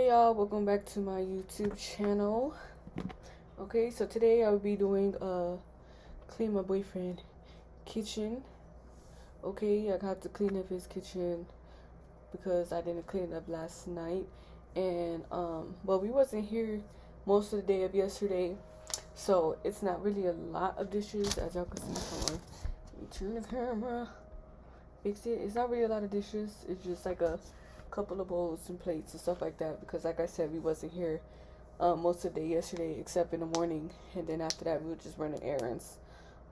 Hey y'all, welcome back to my YouTube channel. Okay, so today I will be doing clean my boyfriend kitchen. Okay, I got to clean up his kitchen because I didn't clean it up last night. And well, we wasn't here most of the day of yesterday, so it's not really a lot of dishes, as y'all can see. Hold on, let me turn the camera, fix it. It's not really a lot of dishes. It's just like a couple of bowls and plates and stuff like that, because like I said, we wasn't here most of the day yesterday except in the morning, and then after that we were just running errands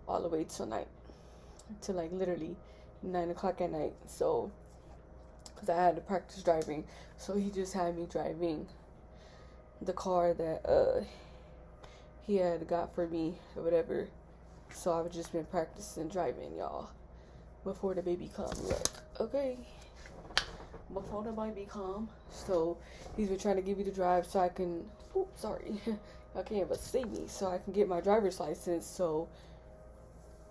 all the way till night, to like literally 9 o'clock at night. So because I had to practice driving, so he just had me driving the car that he had got for me or whatever. So I've just been practicing driving, y'all, before the baby comes. Look, okay, before the baby come. So he's been trying to give me the drive so I can, oops, sorry, I can't but see me, so I can get my driver's license, so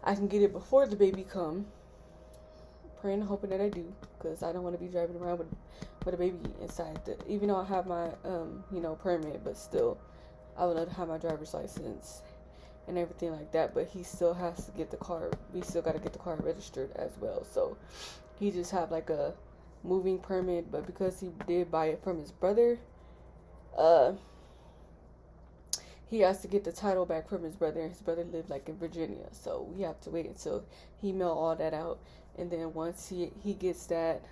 I can get it before the baby come. Praying and hoping that I do, because I don't want to be driving around with a baby inside even though I have my permit, but still I would love to have my driver's license and everything like that. But he still has to get the car, we still got to get the car registered as well. So he just have like a moving permit, but because he did buy it from his brother, he has to get the title back from his brother, and his brother lived like in Virginia, so we have to wait until he mail all that out, and then once he gets that,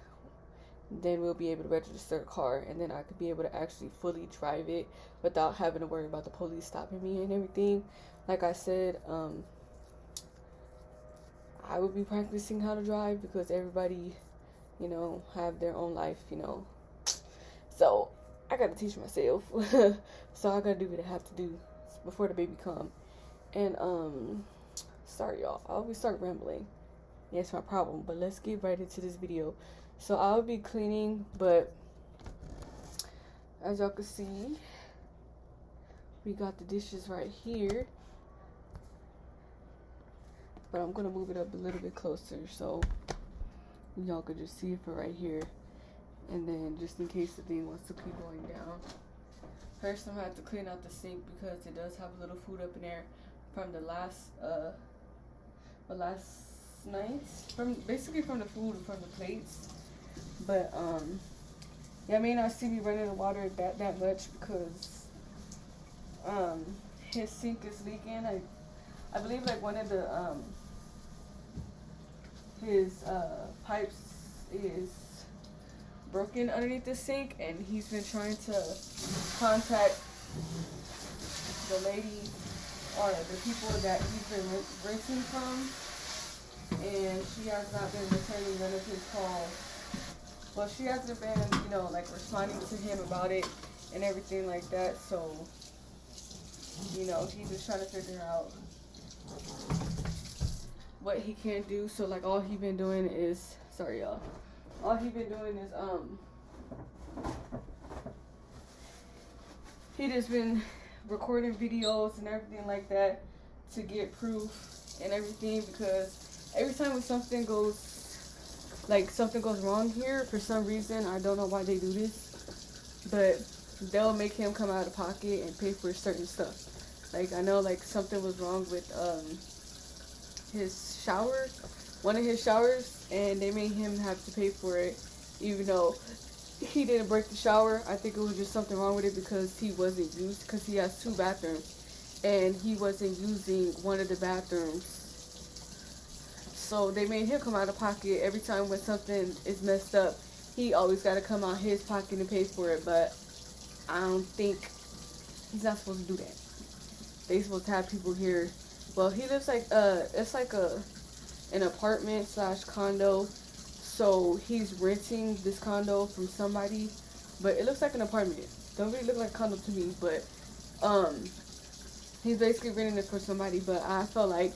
then we'll be able to register the car, and then I could be able to actually fully drive it without having to worry about the police stopping me and everything. Like I said, I would be practicing how to drive because everybody have their own life, so I gotta teach myself. So I gotta do what I have to do before the baby come. And sorry y'all, I always start rambling. Yeah, it's my problem, but let's get right into this video. So I'll be cleaning, but as y'all can see, we got the dishes right here, but I'm gonna move it up a little bit closer so y'all could just see it for right here, and then just in case the thing wants to keep going down. First, I'm gonna have to clean out the sink because it does have a little food up in there from the last night, basically from the food and from the plates. But y'all may not see me running the water that much because his sink is leaking. I believe like one of the his pipes is broken underneath the sink, and he's been trying to contact the lady or the people that he's been renting from, and she has not been returning none of his calls. Well, she hasn't been, like responding to him about it and everything like that. So, he's just trying to figure out what he can do. So like all he been doing is, sorry y'all, all he been doing is he just been recording videos and everything like that to get proof and everything, because every time when something goes wrong here for some reason, I don't know why they do this, but they'll make him come out of pocket and pay for certain stuff. Like I know like something was wrong with his shower, one of his showers, and they made him have to pay for it even though he didn't break the shower. I think it was just something wrong with it because he has 2 bathrooms and he wasn't using one of the bathrooms, so they made him come out of pocket every time when something is messed up. He always got to come out his pocket and pay for it, but I don't think he's not supposed to do that. They supposed to have people here. Well, he lives like it's like an apartment / condo, so he's renting this condo from somebody, but it looks like an apartment. Don't really look like a condo to me, but he's basically renting it for somebody. But I felt like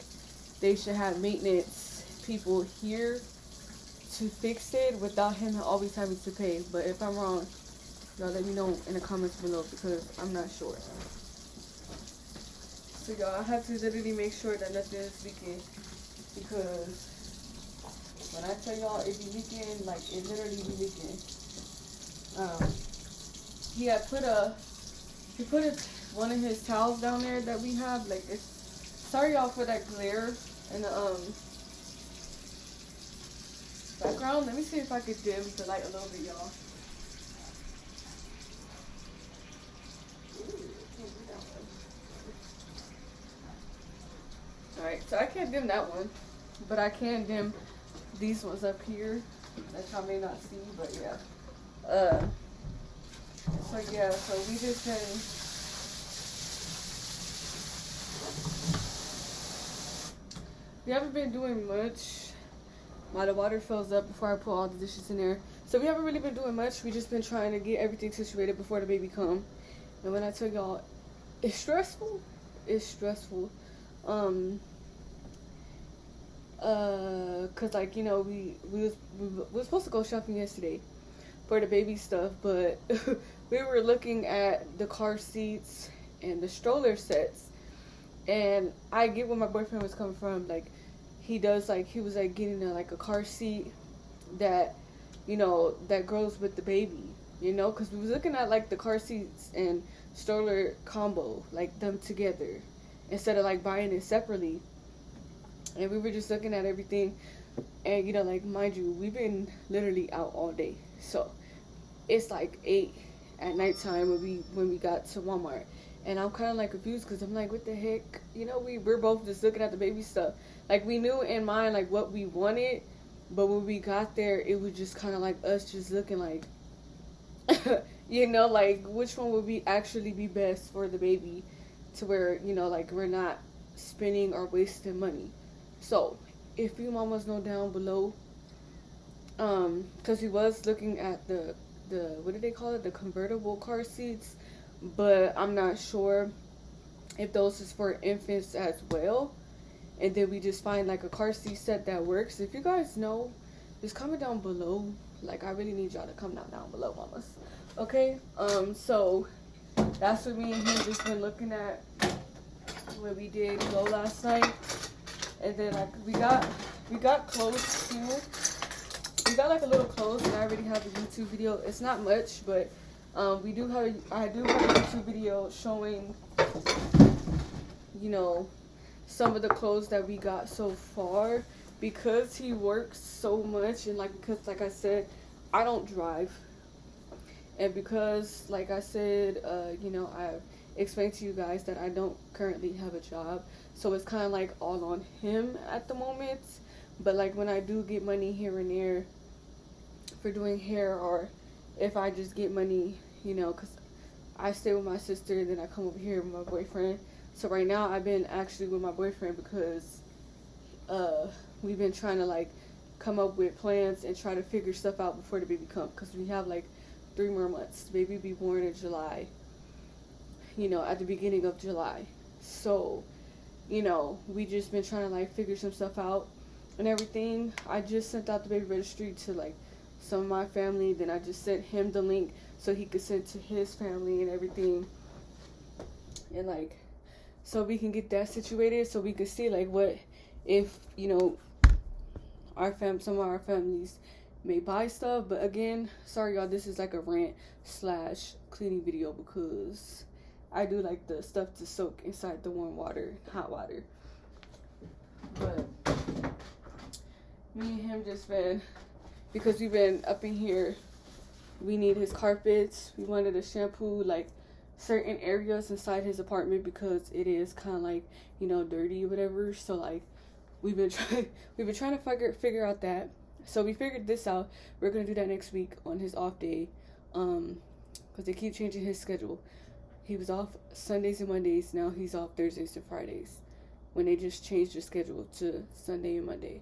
they should have maintenance people here to fix it without him always having to pay. But if I'm wrong, y'all let me know in the comments below because I'm not sure. So y'all, I have to literally make sure that nothing is leaking, because when I tell y'all it be leaking, like it literally be leaking. he put one of his towels down there that we have. Like, it's, sorry y'all for that glare in the background. Let me see if I could dim the light a little bit, y'all. Alright, so I can't dim that one, but I can dim these ones up here that y'all may not see, but yeah. So yeah, so we just been we haven't been doing much. The water fills up before I put all the dishes in there. So we haven't really been doing much. We just been trying to get everything situated before the baby come. And when I tell y'all, it's stressful. It's stressful. Cause like, you know, we were supposed to go shopping yesterday for the baby stuff, but we were looking at the car seats and the stroller sets, and I get where my boyfriend was coming from. Like, he was like getting a car seat that, you know, that goes with the baby, you know, because we was looking at like the car seats and stroller combo, like them together, instead of like buying it separately. And we were just looking at everything, and you know, like, mind you, we've been literally out all day, so it's like 8 at nighttime when we got to Walmart, and I'm kind of like confused because I'm like, what the heck, you know, we're both just looking at the baby stuff. Like, we knew in mind like what we wanted, but when we got there, it was just kind of like us just looking like, you know, like which one would actually be best for the baby, to where, you know, like we're not spending or wasting money. So if you mamas know down below, because we was looking at the what do they call it, the convertible car seats, but I'm not sure if those is for infants as well. And then we just find like a car seat set that works. If you guys know, just comment down below. Like, I really need y'all to come down below, mamas. Okay, so that's what me and him just been looking at when we did go last night. And then like we got clothes too. We got like a little clothes, and I already have a YouTube video. It's not much, but I do have a YouTube video showing, you know, some of the clothes that we got so far, because he works so much, and like, because like I said, I don't drive, and because like I said, you know, I've explained to you guys that I don't currently have a job, so it's kind of like all on him at the moment. But like, when I do get money here and there for doing hair, or if I just get money, you know, because I stay with my sister, then I come over here with my boyfriend. So right now I've been actually with my boyfriend because we've been trying to like come up with plans and try to figure stuff out before the baby comes, because we have like 3 more months. The baby be born in July, you know, at the beginning of July. So, you know, we just been trying to like figure some stuff out and everything. I just sent out the baby registry to like some of my family, then I just sent him the link so he could send to his family and everything, and like, so we can get that situated, so we could see like what if, you know, some of our families may buy stuff. But again, sorry y'all, this is like a rant / cleaning video, because I do like the stuff to soak inside the warm water, hot water. But me and him just been, because we've been up in here, we need his carpets. We wanted to shampoo like certain areas inside his apartment because it is kind of like, you know, dirty or whatever. So like, we've been trying to figure out that. So we figured this out. We're gonna do that next week on his off day, because they keep changing his schedule. He was off Sundays and Mondays. Now he's off Thursdays and Fridays, when they just changed the schedule to Sunday and Monday.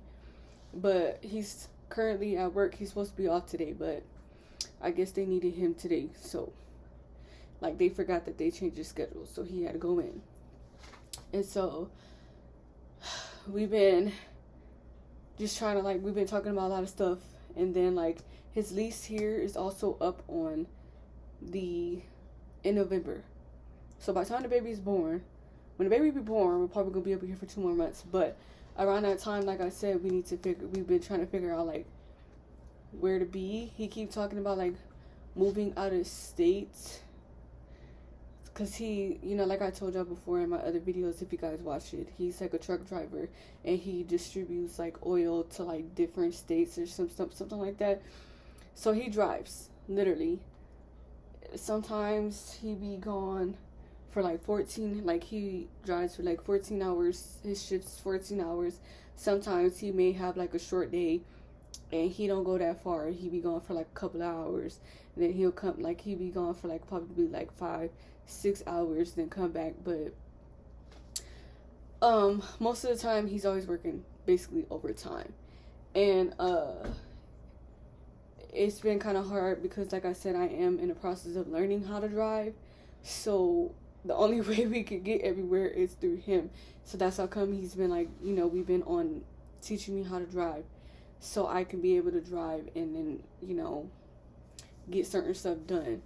But he's currently at work. He's supposed to be off today, but I guess they needed him today. So like, they forgot that they changed his schedule, so he had to go in. And so we've been just trying to like, we've been talking about a lot of stuff. And then like, his lease here is also up in November. So by the time the baby is born, when the baby be born, we're probably gonna be up here for 2 more months. But around that time, like I said, we've been trying to figure out like where to be. He keeps talking about like moving out of state because he, you know, like I told y'all before in my other videos, if you guys watch it, he's like a truck driver, and he distributes like oil to like different states or something like that. So he drives, literally. Sometimes he be gone for like 14, like he drives for like 14 hours. His shift's 14 hours. Sometimes he may have like a short day and he don't go that far. He be gone for like a couple of hours. And then he'll come, like he be gone for like probably like 5-6 hours, then come back. But most of the time he's always working basically overtime. And it's been kind of hard because, like I said, I am in the process of learning how to drive. So the only way we could get everywhere is through him. So that's how come he's been like, you know, we've been on teaching me how to drive so I can be able to drive and then, you know, get certain stuff done.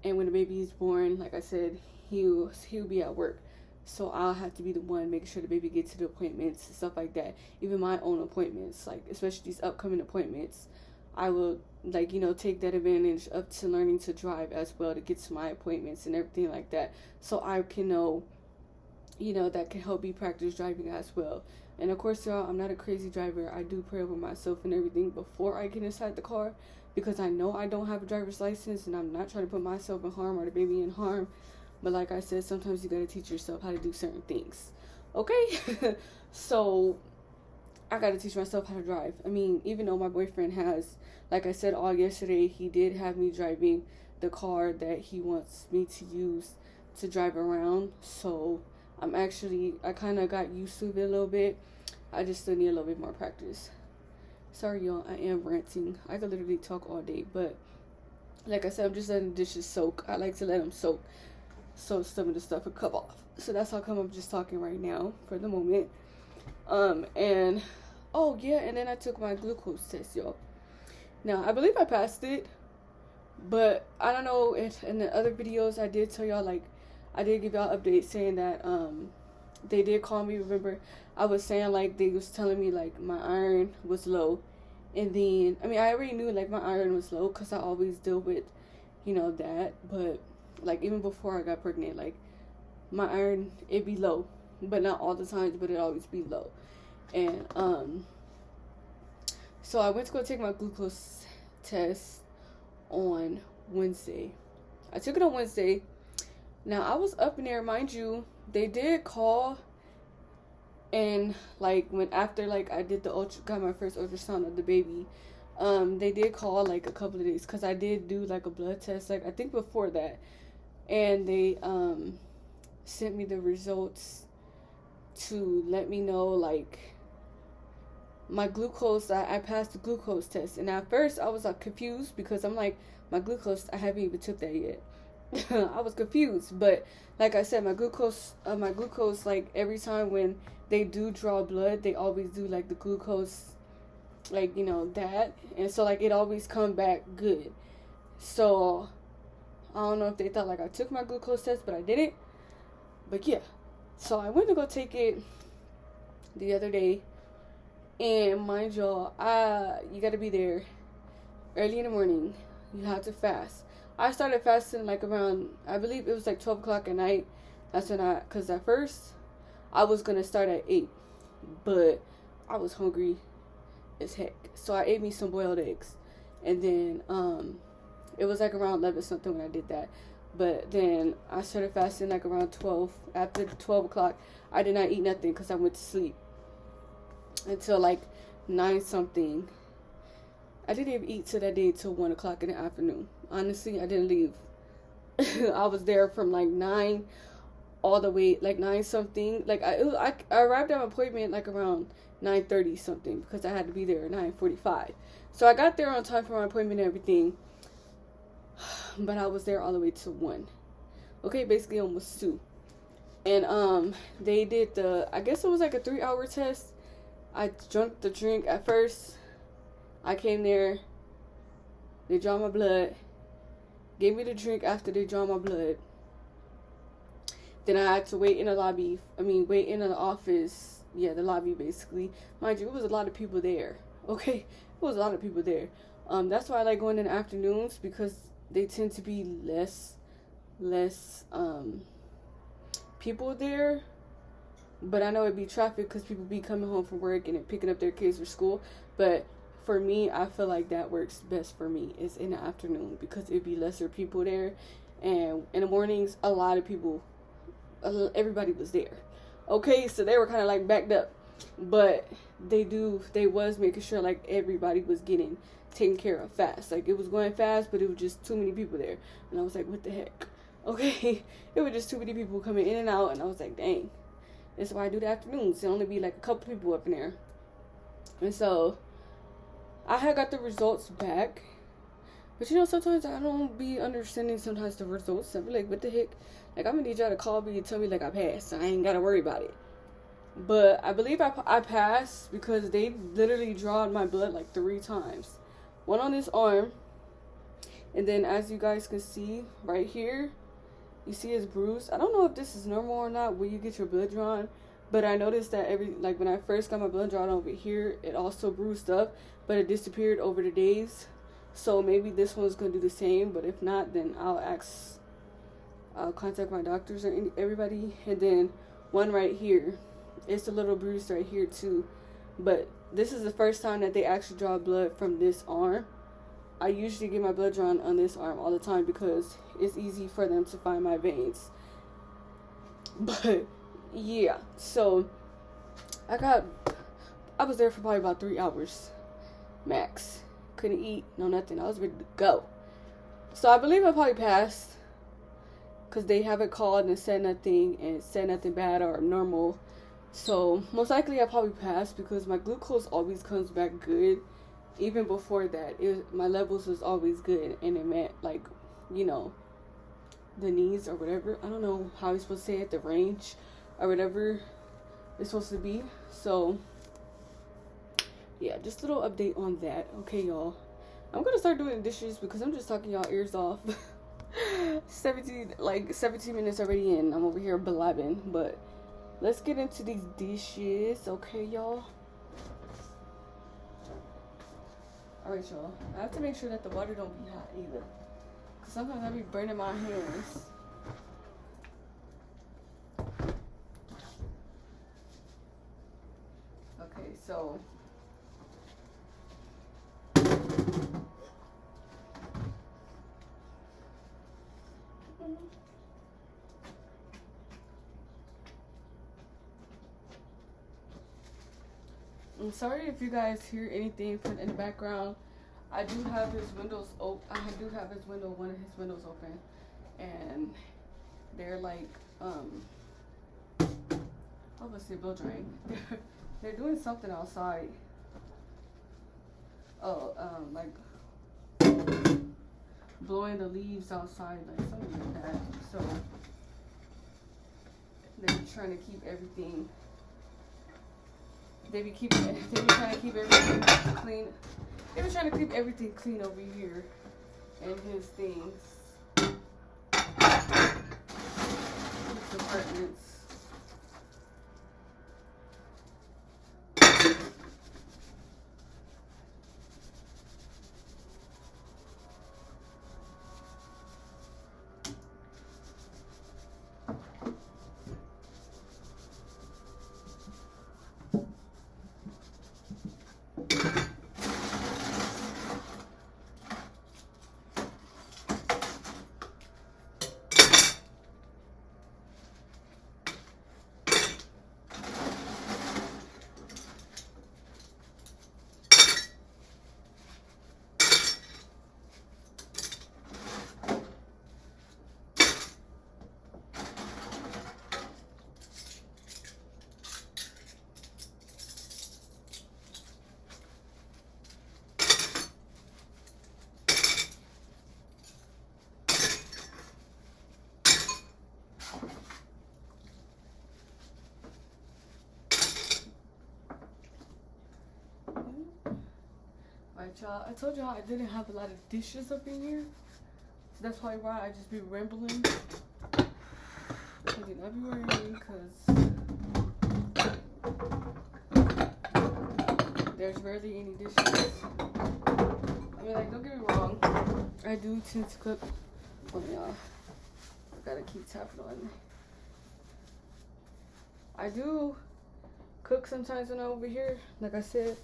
And when the baby is born, like I said, he'll be at work. So I'll have to be the one making sure the baby gets to the appointments and stuff like that. Even my own appointments, like especially these upcoming appointments, I will, like, you know, take that advantage up to learning to drive as well to get to my appointments and everything like that. So I can know, you know, that can help me practice driving as well. And of course, y'all, I'm not a crazy driver. I do pray over myself and everything before I get inside the car, because I know I don't have a driver's license and I'm not trying to put myself in harm or the baby in harm. But like I said, sometimes you got to teach yourself how to do certain things. Okay? So I got to teach myself how to drive. I mean, even though my boyfriend has, like I said all yesterday, he did have me driving the car that he wants me to use to drive around. So I kind of got used to it a little bit. I just still need a little bit more practice. Sorry, y'all, I am ranting. I could literally talk all day, but like I said, I'm just letting the dishes soak. I like to let them soak so some of the stuff will come off. So that's how come I'm just talking right now for the moment. And oh yeah, and then I took my glucose test, y'all. Now I believe I passed it, but I don't know if in the other videos I did tell y'all, like I did give y'all updates saying that they did call me. Remember, I was saying like they was telling me like my iron was low, and then I mean I already knew like my iron was low because I always deal with, you know, that. But like even before I got pregnant, like my iron, it be low, but not all the times, but it always be low. And so I went to go take my glucose test on Wednesday. I took it on Wednesday. Now I was up in there, mind you, they did call, and like when after like I did got my first ultrasound of the baby, they did call like a couple of days because I did do like a blood test, like I think before that, and they sent me the results to let me know like my glucose. I passed the glucose test, and at first I was like confused because I'm like, my glucose, I haven't even took that yet. I was confused, but like I said, my glucose like every time when they do draw blood, they always do like the glucose, like, you know, that, and so like it always come back good. So I don't know if they thought like I took my glucose test, but I didn't. But yeah, so I went to go take it the other day, and mind y'all, you got to be there early in the morning. You have to fast. I started fasting like around, I believe it was like 12 o'clock at night. That's when because at first I was going to start at 8, but I was hungry as heck. So I ate me some boiled eggs, and then it was like around 11 something when I did that. But then I started fasting like around 12. After 12 o'clock, I did not eat nothing because I went to sleep until like 9 something. I didn't even eat till that day till 1 o'clock in the afternoon. Honestly, I didn't leave. I was there from like 9 all the way, like 9 something. Like I arrived at my appointment like around 9:30 something because I had to be there at 9:45. So I got there on time for my appointment and everything. But I was there all the way to 1. Okay, basically almost 2. And they did I guess it was like a 3-hour test. I drank the drink at first. I came there. They draw my blood. Gave me the drink after they draw my blood. Then I had to wait in the lobby. Wait in the office. Yeah, the lobby basically. Mind you, it was a lot of people there. Okay, it was a lot of people there. That's why I like going in the afternoons because they tend to be less less people there. But I know it'd be traffic because people be coming home from work and then picking up their kids for school. But for me, I feel like that works best for me is in the afternoon because it'd be lesser people there. And in the mornings, a lot of people, everybody was there. Okay, so they were kind of like backed up. But they was making sure like everybody was getting taken care of fast. Like it was going fast, but it was just too many people there. And I was like, what the heck? Okay, it was just too many people coming in and out. And I was like, dang. That's why I do the afternoons. It'll only be like a couple people up in there. And so I had got the results back. But you know, sometimes I don't be understanding sometimes the results. I be like, what the heck? Like, I'm gonna need y'all to call me and tell me like I passed. So I ain't gotta worry about it. But I believe I passed because they literally drawed my blood like 3 times. One on this arm. And then as you guys can see right here, you see it's bruised. I don't know if this is normal or not when you get your blood drawn, but I noticed that when I first got my blood drawn over here, it also bruised up, but it disappeared over the days. So maybe this one's gonna do the same, but if not, then I'll contact my doctors or everybody. And then one right here, it's a little bruised right here too, but this is the first time that they actually draw blood from this arm. I usually get my blood drawn on this arm all the time because it's easy for them to find my veins. But yeah, so I was there for probably about 3 hours max. Couldn't eat, no nothing. I was ready to go. So I believe I probably passed because they haven't called and said nothing bad or abnormal. So most likely I probably passed because my glucose always comes back good. Even before that, my levels was always good, and it meant like, you know, the needs or whatever. I don't know how you're supposed to say it, the range or whatever it's supposed to be. So yeah, just a little update on that. Okay, y'all. I'm gonna start doing dishes because I'm just talking y'all ears off. 17 minutes already in. I'm over here blabbing, but let's get into these dishes. Okay, y'all. Alright, y'all. I have to make sure that the water don't be hot either. Because sometimes I be burning my hands. Okay, so. I'm sorry if you guys hear anything in the background. I do have his windows open. One of his windows open, and they're like, I was gonna say blow drying. They're doing something outside. Oh, like blowing the leaves outside, like something like that. So they're trying to keep everything. They be trying to keep everything clean. They be trying to keep everything clean over here and his things. His apartments. Alright, y'all. I told y'all I didn't have a lot of dishes up in here. So that's probably why I just be rambling. I do not be worrying because there's rarely any dishes. I mean, like, don't get me wrong. I do tend to cook. Oh, y'all. gotta keep tapping on. I do cook sometimes when I'm over here. Like I said,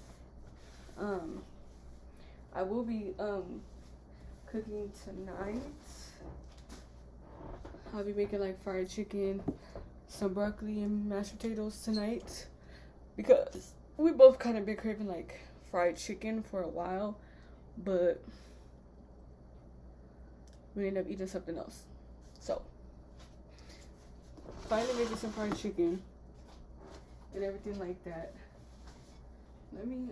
I will be cooking tonight. I'll be making like fried chicken, some broccoli and mashed potatoes tonight, because we both kind of been craving like fried chicken for a while, but we ended up eating something else. So finally making some fried chicken and everything like that. Let me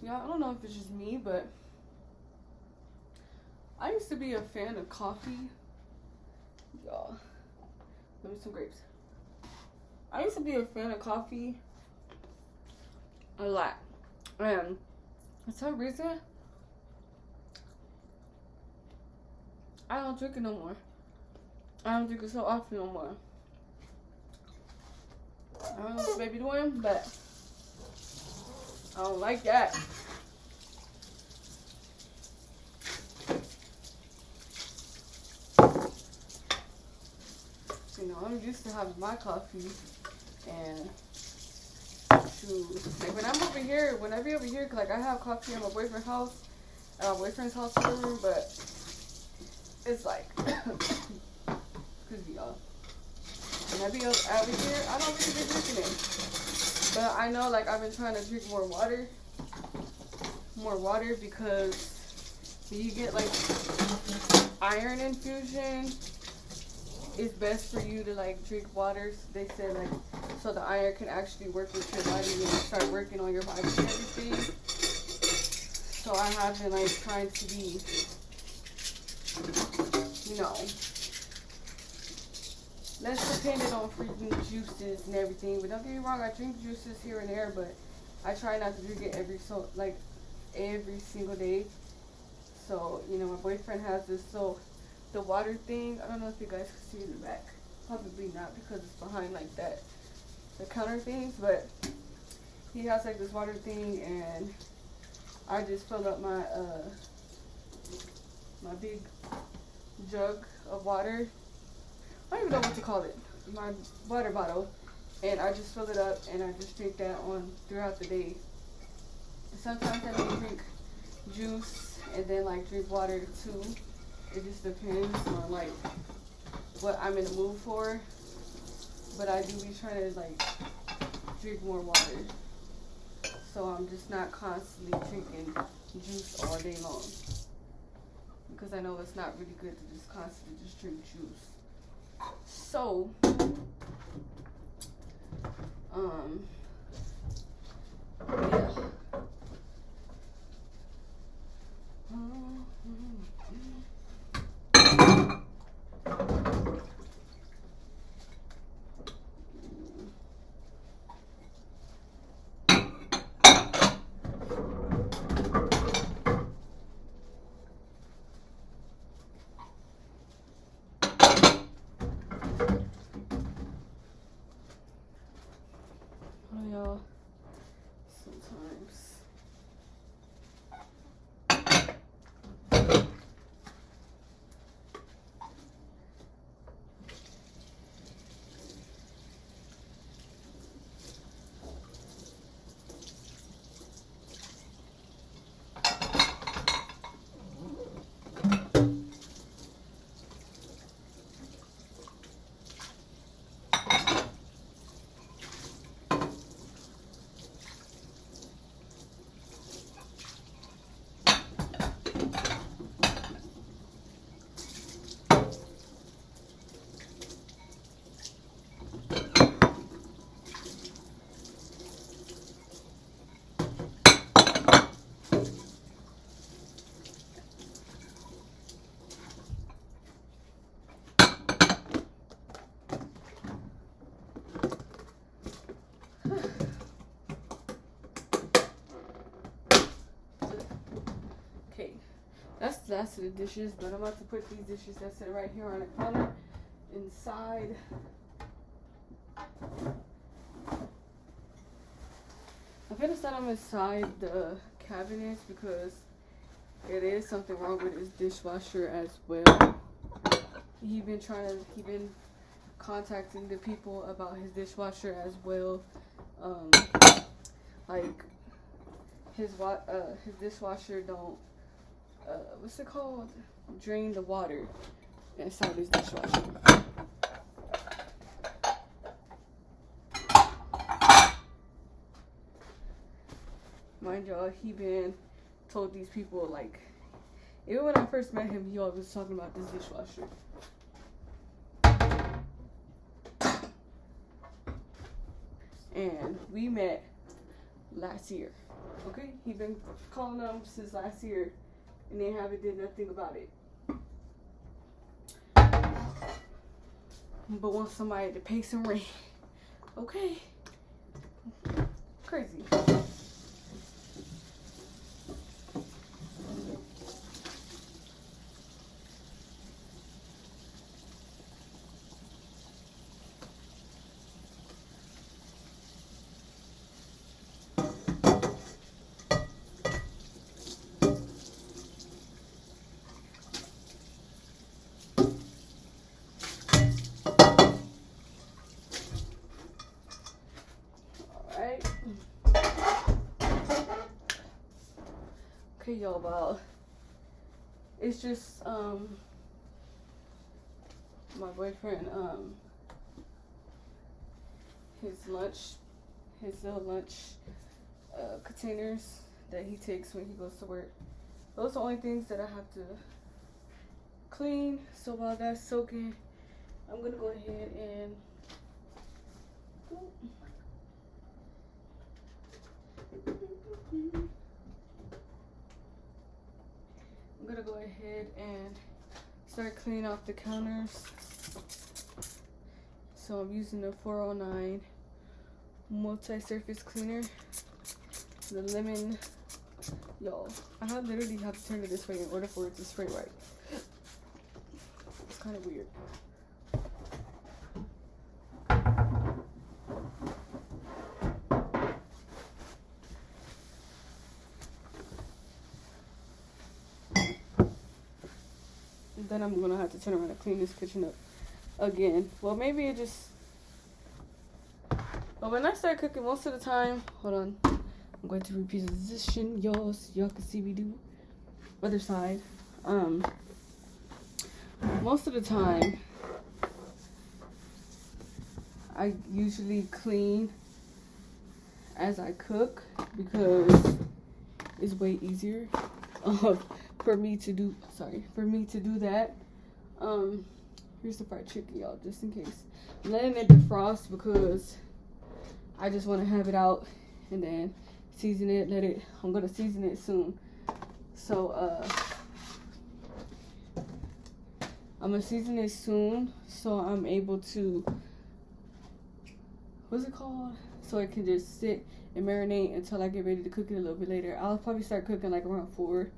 yeah, I don't know if it's just me, but I used to be a fan of coffee. Y'all, let me some grapes. I used to be a fan of coffee a lot, and for some reason I don't drink it no more. I don't drink it so often no more. I don't know what baby doing, but I don't like that. You know, I'm used to having my coffee, and like when I'm over here, when I be over here, like I have coffee at my boyfriend's house, at my boyfriend's house in the room, but it's like, excuse me, y'all. When I be over here, I don't really be drinking it, but I know like I've been trying to drink more water, because when you get like iron infusion, it's best for you to like drink water. They said like so the iron can actually work with your body and start working on your body and everything. So I have been like trying to be, you know, less dependent on freaking juices and everything. But don't get me wrong, I drink juices here and there, but I try not to drink it every single day. So, you know, my boyfriend has this, so the water thing, I don't know if you guys can see in the back. Probably not, because it's behind like that, the counter things, but he has like this water thing, and I just fill up my my big jug of water. I don't even know what to call it, my water bottle, and I just fill it up and I just drink that on throughout the day. Sometimes I may drink juice and then like drink water too. It just depends on like what I'm in the mood for, but I do be trying to like drink more water, so I'm just not constantly drinking juice all day long, because I know it's not really good to just constantly just drink juice. So yeah. Y'all, sometimes that's the last of the dishes, but I'm about to put these dishes that sit right here on the counter inside. I'm gonna set him inside the cabinets because it is something wrong with his dishwasher as well. He been contacting the people about his dishwasher as well. Like his dishwasher don't what's it called? Drain the water inside his dishwasher. Mind y'all, he been told these people, like, even when I first met him, he always was talking about this dishwasher. And we met last year. Okay? He been calling them since last year, and they haven't did nothing about it. But want somebody to pay some rent. Okay? Crazy. Okay, y'all, well, it's just, my boyfriend, his little lunch, containers that he takes when he goes to work. Those are the only things that I have to clean. So while that's soaking, I'm gonna go ahead and start cleaning off the counters. So I'm using the 409 multi-surface cleaner. The lemon, y'all, I literally have to turn it this way in order for it to spray right. It's kind of weird. Then I'm gonna have to turn around and clean this kitchen up again. Well, maybe it just, but when I start cooking, most of the time, hold on, I'm going to reposition y'all so y'all can see me do other side. Most of the time, I usually clean as I cook because it's way easier for me to do that. Here's the fried chicken, y'all, just in case. I'm letting it defrost because I just want to have it out and then season it. I'm gonna season it soon. So I'm gonna season it soon so I'm able to, what's it called? So it can just sit and marinate until I get ready to cook it a little bit later. I'll probably start cooking like around 4,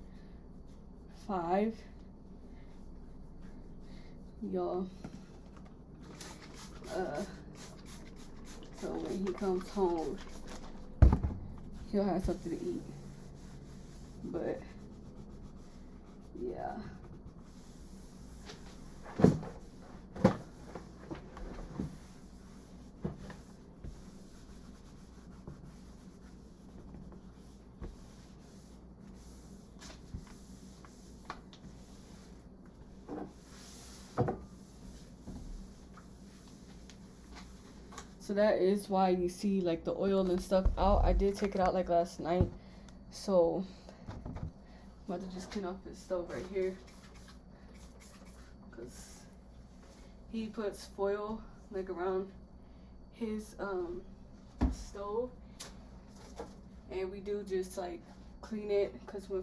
5. Y'all. So when he comes home, he'll have something to eat. But yeah. So that is why you see like the oil and stuff out. I did take it out like last night. So I'm about to just clean off his stove right here. Because he puts foil like around his stove. And we do just like clean it. Because when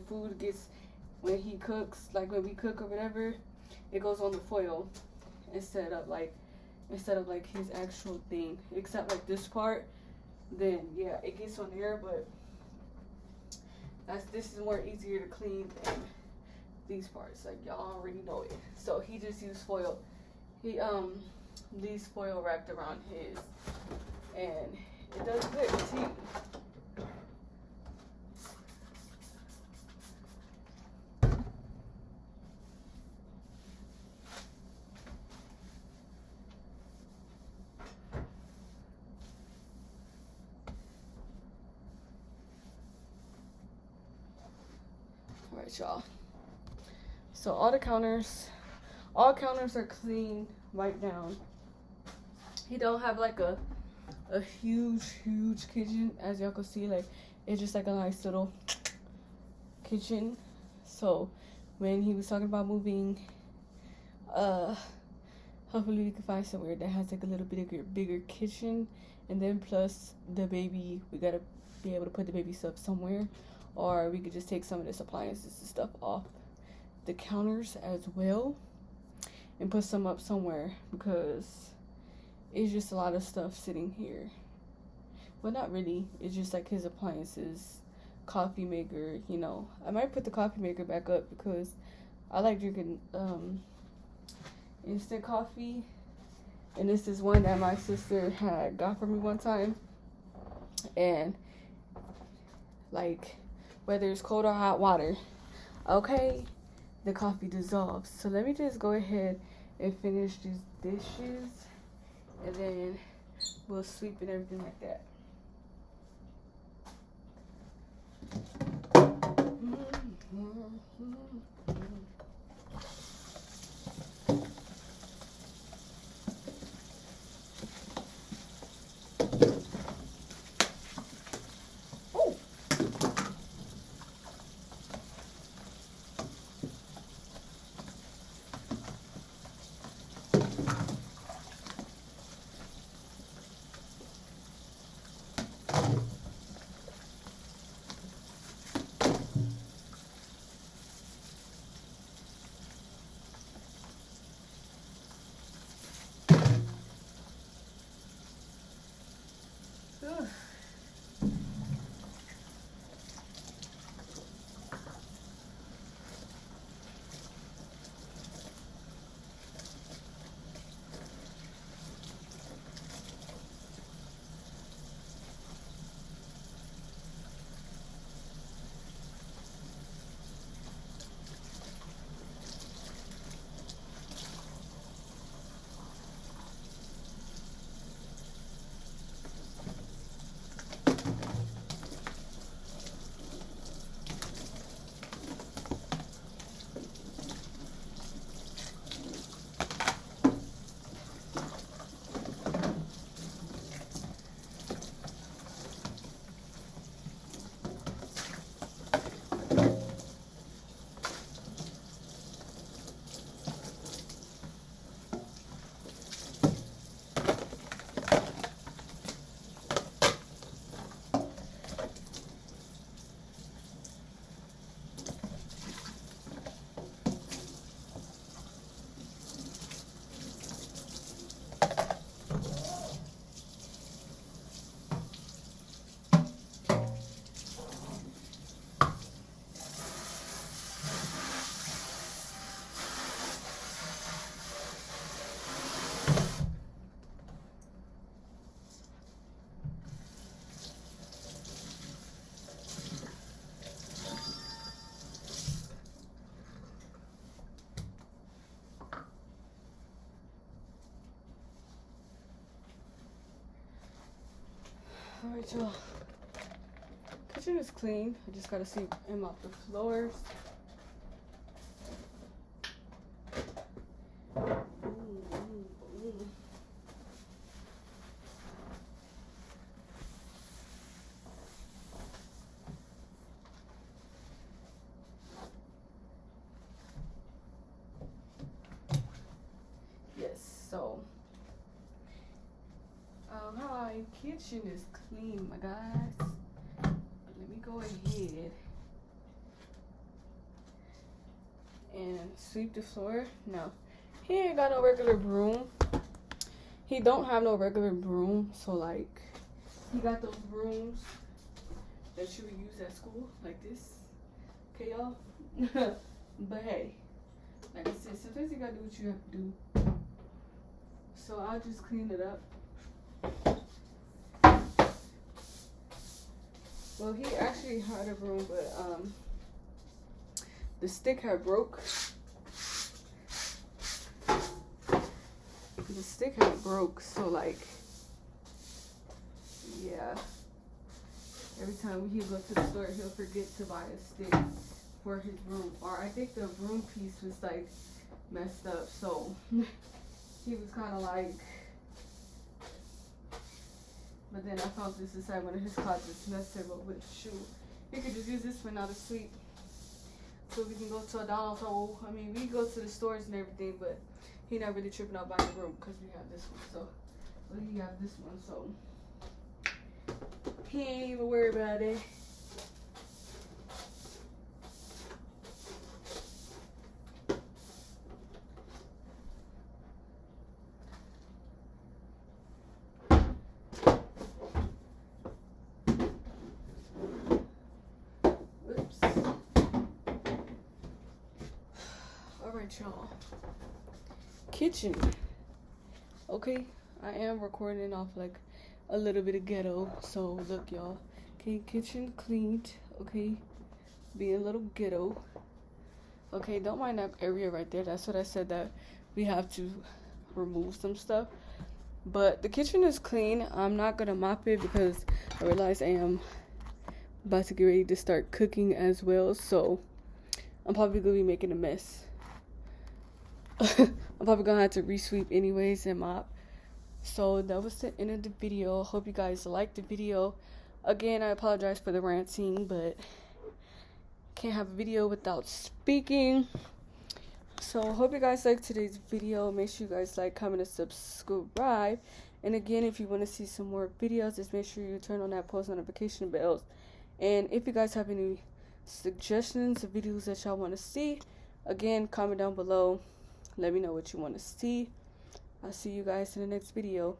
he cooks, like when we cook or whatever, it goes on the foil instead of like his actual thing, except like this part, then yeah, it gets on there, but this is more easier to clean than these parts, like y'all already know it. So he just used foil he leaves foil wrapped around his, and it does good too. All right, y'all. So all counters are clean right now. He don't have like a huge kitchen, as y'all can see. Like, it's just like a nice little kitchen. So when he was talking about moving, hopefully we can find somewhere that has like a little bit bigger kitchen, and then plus the baby, we gotta be able to put the baby stuff somewhere, or we could just take some of this appliances and stuff off the counters as well and put some up somewhere, because it's just a lot of stuff sitting here. Well, not really, it's just like his appliances, coffee maker, you know. I might put the coffee maker back up because I like drinking instant coffee, and this is one that my sister had got for me one time, and like, whether it's cold or hot water, okay, the coffee dissolves. So let me just go ahead and finish these dishes, and then we'll sweep and everything like that. Alright, y'all. Kitchen is clean. I just gotta see and mop the floors. Yes, so my kitchen is clean, my guys. But let me go ahead and sweep the floor. No, he ain't got no regular broom. He don't have no regular broom, so like, he got those brooms that you would use at school, like this. Okay, y'all? But hey, like I said, sometimes you gotta do what you have to do. So I'll just clean it up. Well, he actually had a broom, but the stick had broke. The stick had broke, so like, yeah. Every time he go to the store, he'll forget to buy a stick for his broom. Or I think the broom piece was like messed up, so he was kind of like. But then I found this inside one of his closets, messed it up with the shoe. You could just use this one now to sweep. So we can go to a dollar store. I mean, we go to the stores and everything, but he not really tripping out buying the broom because we have this one. So, well, he have this one, so he ain't even worried about it. Whoops. Alright, y'all. Kitchen. Okay, I am recording off like a little bit of ghetto, so look, y'all. Okay, kitchen cleaned. Okay, being a little ghetto. Okay, don't mind that area right there. That's what I said, that we have to remove some stuff. But the kitchen is clean. I'm not gonna mop it because I realize I am about to get ready to start cooking as well, so I'm probably gonna be making a mess. I'm probably gonna have to resweep anyways and mop. So that was the end of the video. Hope you guys liked the video. Again, I apologize for the ranting, but can't have a video without speaking. So hope you guys liked today's video. Make sure you guys like, comment, and subscribe. And again, if you want to see some more videos, just make sure you turn on that post notification bells. And if you guys have any suggestions of videos that y'all want to see, again, comment down below. Let me know what you want to see. I'll see you guys in the next video.